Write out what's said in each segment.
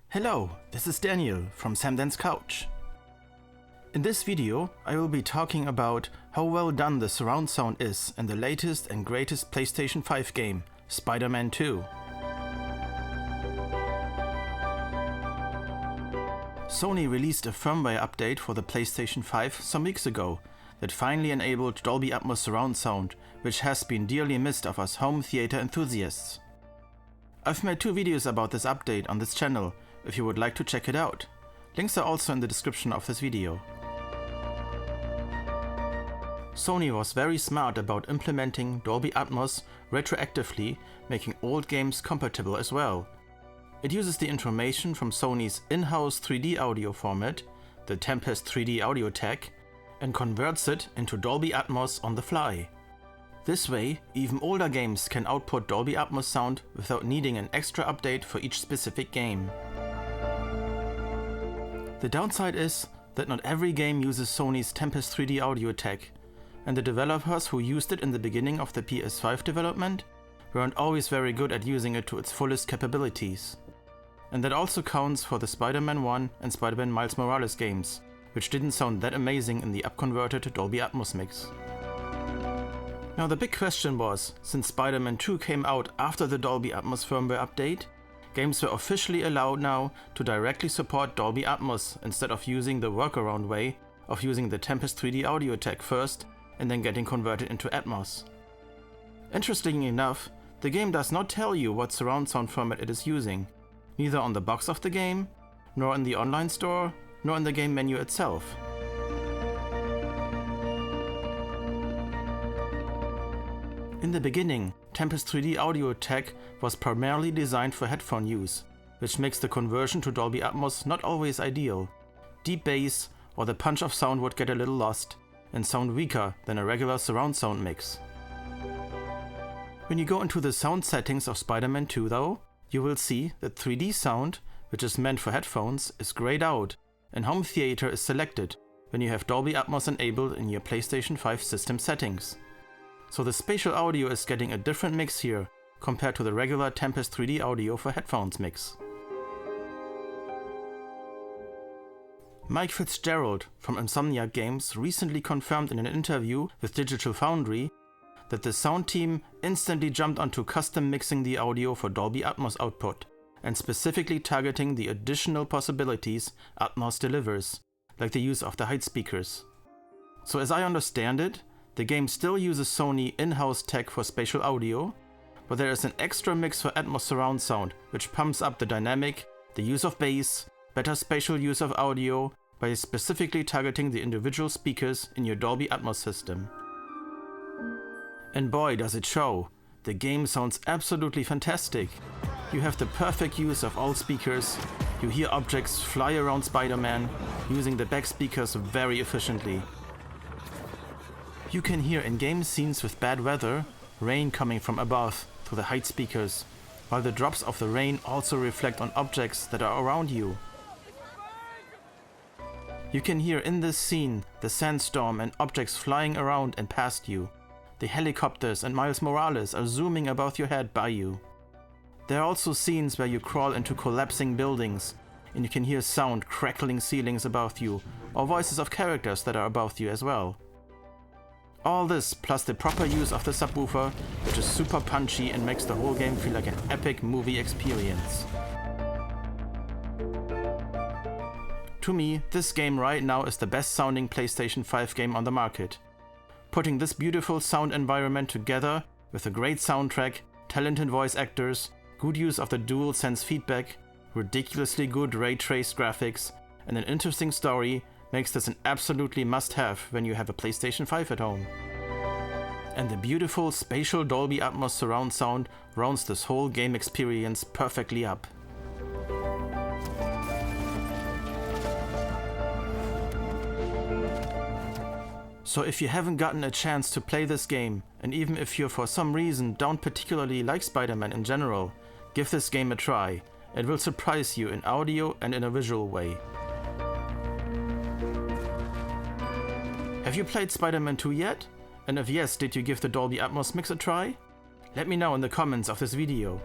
Hello, this is Daniel from Samdan's Couch. In this video, I will be talking about how well done the surround sound is in the latest and greatest PlayStation 5 game, Spider-Man 2. Sony released a firmware update for the PlayStation 5 some weeks ago that finally enabled Dolby Atmos surround sound, which has been dearly missed of us home theater enthusiasts. I've made 2 videos about this update on this channel if you would like to check it out. Links are also in the description of this video. Sony was very smart about implementing Dolby Atmos retroactively, making old games compatible as well. It uses the information from Sony's in-house 3D audio format, the Tempest 3D audio tech, and converts it into Dolby Atmos on the fly. This way, even older games can output Dolby Atmos sound without needing an extra update for each specific game. The downside is that not every game uses Sony's Tempest 3D audio tech, and the developers who used it in the beginning of the PS5 development weren't always very good at using it to its fullest capabilities. And that also counts for the Spider-Man 1 and Spider-Man Miles Morales games, which didn't sound that amazing in the upconverted Dolby Atmos mix. Now the big question was, since Spider-Man 2 came out after the Dolby Atmos firmware update, games were officially allowed now to directly support Dolby Atmos instead of using the workaround way of using the Tempest 3D audio tech first and then getting converted into Atmos. Interestingly enough, the game does not tell you what surround sound format it is using, neither on the box of the game, nor in the online store, nor in the game menu itself. In the beginning, Tempest 3D audio tech was primarily designed for headphone use, which makes the conversion to Dolby Atmos not always ideal. Deep bass or the punch of sound would get a little lost and sound weaker than a regular surround sound mix. When you go into the sound settings of Spider-Man 2 though, you will see that 3D sound, which is meant for headphones, is grayed out and home theater is selected when you have Dolby Atmos enabled in your PlayStation 5 system settings. So the spatial audio is getting a different mix here compared to the regular Tempest 3D audio for headphones mix. Mike Fitzgerald from Insomniac Games recently confirmed in an interview with Digital Foundry that the sound team instantly jumped onto custom mixing the audio for Dolby Atmos output and specifically targeting the additional possibilities Atmos delivers, like the use of the height speakers. So as I understand it, the game still uses Sony in-house tech for spatial audio, but there is an extra mix for Atmos surround sound, which pumps up the dynamic, the use of bass, better spatial use of audio, by specifically targeting the individual speakers in your Dolby Atmos system. And boy does it show, the game sounds absolutely fantastic. You have the perfect use of all speakers, you hear objects fly around Spider-Man, using the back speakers very efficiently. You can hear in-game scenes with bad weather, rain coming from above through the height speakers, while the drops of the rain also reflect on objects that are around you. You can hear in this scene the sandstorm and objects flying around and past you. The helicopters and Miles Morales are zooming above your head by you. There are also scenes where you crawl into collapsing buildings, and you can hear sound crackling ceilings above you, or voices of characters that are above you as well. All this plus the proper use of the subwoofer, which is super punchy and makes the whole game feel like an epic movie experience. To me, this game right now is the best sounding PlayStation 5 game on the market. Putting this beautiful sound environment together with a great soundtrack, talented voice actors, good use of the DualSense feedback, ridiculously good ray-traced graphics, and an interesting story makes this an absolutely must-have when you have a PlayStation 5 at home. And the beautiful spatial Dolby Atmos surround sound rounds this whole game experience perfectly up. So if you haven't gotten a chance to play this game, and even if you for some reason don't particularly like Spider-Man in general, give this game a try. It will surprise you in audio and in a visual way. Have you played Spider-Man 2 yet? And if yes, did you give the Dolby Atmos mix a try? Let me know in the comments of this video.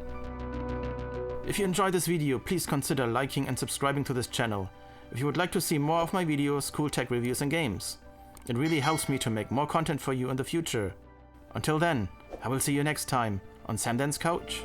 If you enjoyed this video, please consider liking and subscribing to this channel if you would like to see more of my videos, cool tech reviews and games. It really helps me to make more content for you in the future. Until then, I will see you next time on Sam Dan's Couch.